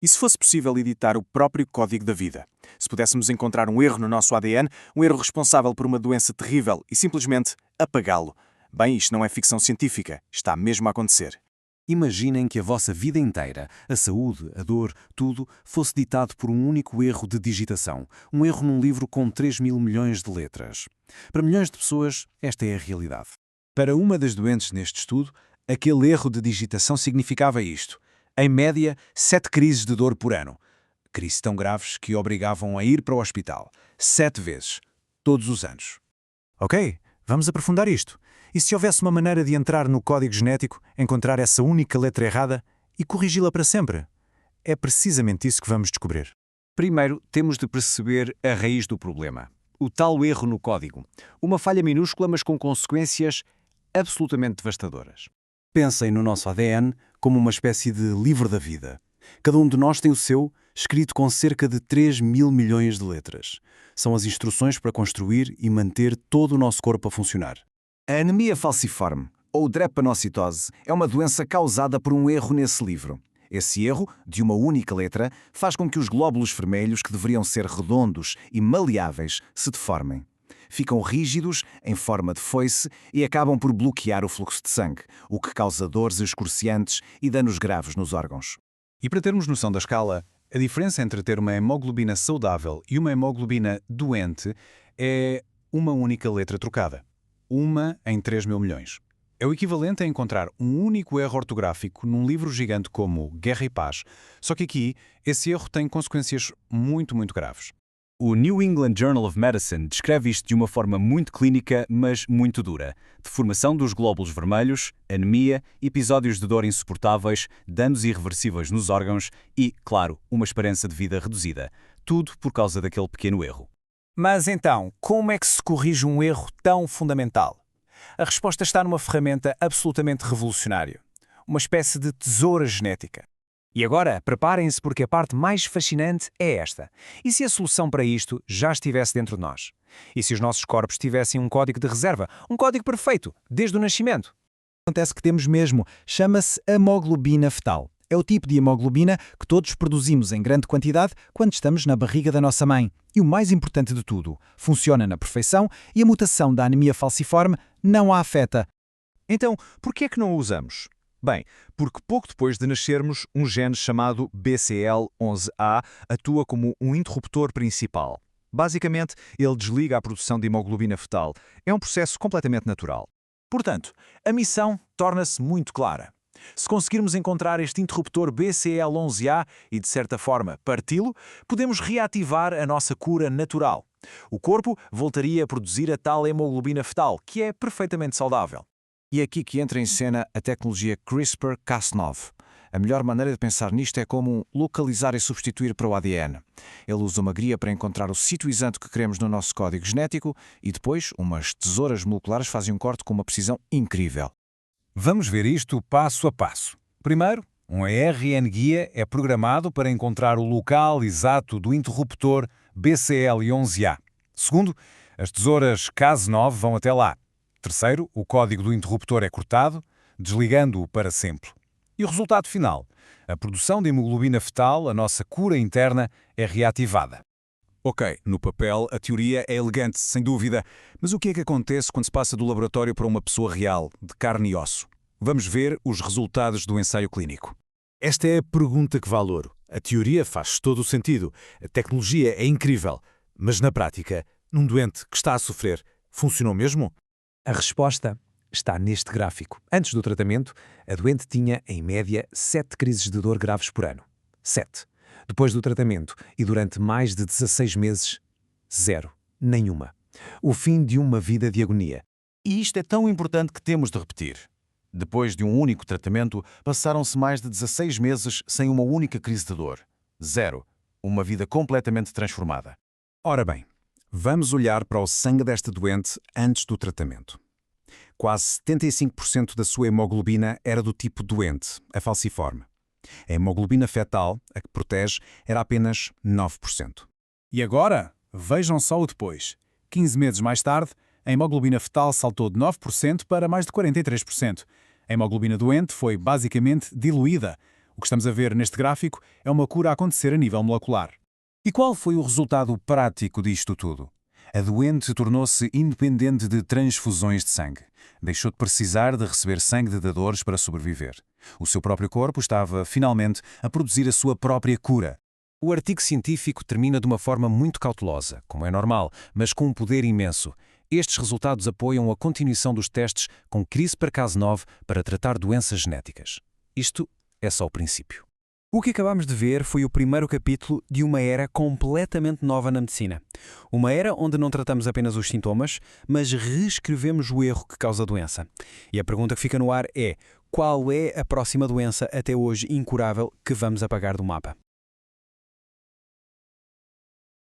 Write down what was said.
E se fosse possível editar o próprio código da vida? Se pudéssemos encontrar um erro no nosso ADN, um erro responsável por uma doença terrível e simplesmente apagá-lo. Bem, isto não é ficção científica, está mesmo a acontecer. Imaginem que a vossa vida inteira, a saúde, a dor, tudo, fosse ditado por um único erro de digitação. Um erro num livro com 3.000 milhões de letras. Para milhões de pessoas, esta é a realidade. Para uma das doentes neste estudo, aquele erro de digitação significava isto. Em média, 7 crises de dor por ano. Crises tão graves que obrigavam a ir para o hospital. 7 vezes. Todos os anos. Ok, vamos aprofundar isto. E se houvesse uma maneira de entrar no código genético, encontrar essa única letra errada e corrigi-la para sempre? É precisamente isso que vamos descobrir. Primeiro, temos de perceber a raiz do problema. O tal erro no código. Uma falha minúscula, mas com consequências absolutamente devastadoras. Pensem no nosso ADN como uma espécie de livro da vida. Cada um de nós tem o seu, escrito com cerca de 3.000 milhões de letras. São as instruções para construir e manter todo o nosso corpo a funcionar. A anemia falciforme, ou drepanocitose, é uma doença causada por um erro nesse livro. Esse erro, de uma única letra, faz com que os glóbulos vermelhos, que deveriam ser redondos e maleáveis, se deformem. Ficam rígidos, em forma de foice, e acabam por bloquear o fluxo de sangue, o que causa dores excruciantes e danos graves nos órgãos. E para termos noção da escala, a diferença entre ter uma hemoglobina saudável e uma hemoglobina doente é uma única letra trocada. Uma em 3.000 milhões. É o equivalente a encontrar um único erro ortográfico num livro gigante como Guerra e Paz, só que aqui esse erro tem consequências muito graves. O New England Journal of Medicine descreve isto de uma forma muito clínica, mas muito dura. Deformação dos glóbulos vermelhos, anemia, episódios de dor insuportáveis, danos irreversíveis nos órgãos e, claro, uma esperança de vida reduzida. Tudo por causa daquele pequeno erro. Mas então, como é que se corrige um erro tão fundamental? A resposta está numa ferramenta absolutamente revolucionária. Uma espécie de tesoura genética. E agora, preparem-se porque a parte mais fascinante é esta. E se a solução para isto já estivesse dentro de nós? E se os nossos corpos tivessem um código de reserva? Um código perfeito, desde o nascimento? Acontece que temos mesmo. Chama-se hemoglobina fetal. É o tipo de hemoglobina que todos produzimos em grande quantidade quando estamos na barriga da nossa mãe. E o mais importante de tudo, funciona na perfeição e a mutação da anemia falciforme não a afeta. Então, por que é que não a usamos? Bem, porque pouco depois de nascermos, um gene chamado BCL11A atua como um interruptor principal. Basicamente, ele desliga a produção de hemoglobina fetal. É um processo completamente natural. Portanto, a missão torna-se muito clara. Se conseguirmos encontrar este interruptor BCL11A e, de certa forma, parti-lo, podemos reativar a nossa cura natural. O corpo voltaria a produzir a tal hemoglobina fetal, que é perfeitamente saudável. E é aqui que entra em cena a tecnologia CRISPR-Cas9. A melhor maneira de pensar nisto é como localizar e substituir para o ADN. Ele usa uma gria para encontrar o sítio exato que queremos no nosso código genético e depois umas tesouras moleculares fazem um corte com uma precisão incrível. Vamos ver isto passo a passo. Primeiro, um ARN-guia é programado para encontrar o local exato do interruptor BCL11A. Segundo, as tesouras Cas9 vão até lá. Terceiro, o código do interruptor é cortado, desligando-o para sempre. E o resultado final? A produção de hemoglobina fetal, a nossa cura interna, é reativada. Ok, no papel a teoria é elegante, sem dúvida, mas o que é que acontece quando se passa do laboratório para uma pessoa real, de carne e osso? Vamos ver os resultados do ensaio clínico. Esta é a pergunta que vale ouro. A teoria faz todo o sentido, a tecnologia é incrível, mas na prática, num doente que está a sofrer, funcionou mesmo? A resposta está neste gráfico. Antes do tratamento, a doente tinha, em média, 7 crises de dor graves por ano. 7. Depois do tratamento e durante mais de 16 meses, 0. Nenhuma. O fim de uma vida de agonia. E isto é tão importante que temos de repetir. Depois de um único tratamento, passaram-se mais de 16 meses sem uma única crise de dor. 0. Uma vida completamente transformada. Ora bem, vamos olhar para o sangue desta doente antes do tratamento. Quase 75% da sua hemoglobina era do tipo doente, a falciforme. A hemoglobina fetal, a que protege, era apenas 9%. E agora, vejam só o depois. 15 meses mais tarde, a hemoglobina fetal saltou de 9% para mais de 43%. A hemoglobina doente foi basicamente diluída. O que estamos a ver neste gráfico é uma cura a acontecer a nível molecular. E qual foi o resultado prático disto tudo? A doente tornou-se independente de transfusões de sangue. Deixou de precisar de receber sangue de dadores para sobreviver. O seu próprio corpo estava, finalmente, a produzir a sua própria cura. O artigo científico termina de uma forma muito cautelosa, como é normal, mas com um poder imenso. Estes resultados apoiam a continuação dos testes com CRISPR-Cas9 para tratar doenças genéticas. Isto é só o princípio. O que acabamos de ver foi o primeiro capítulo de uma era completamente nova na medicina. Uma era onde não tratamos apenas os sintomas, mas reescrevemos o erro que causa a doença. E a pergunta que fica no ar é: qual é a próxima doença até hoje incurável que vamos apagar do mapa?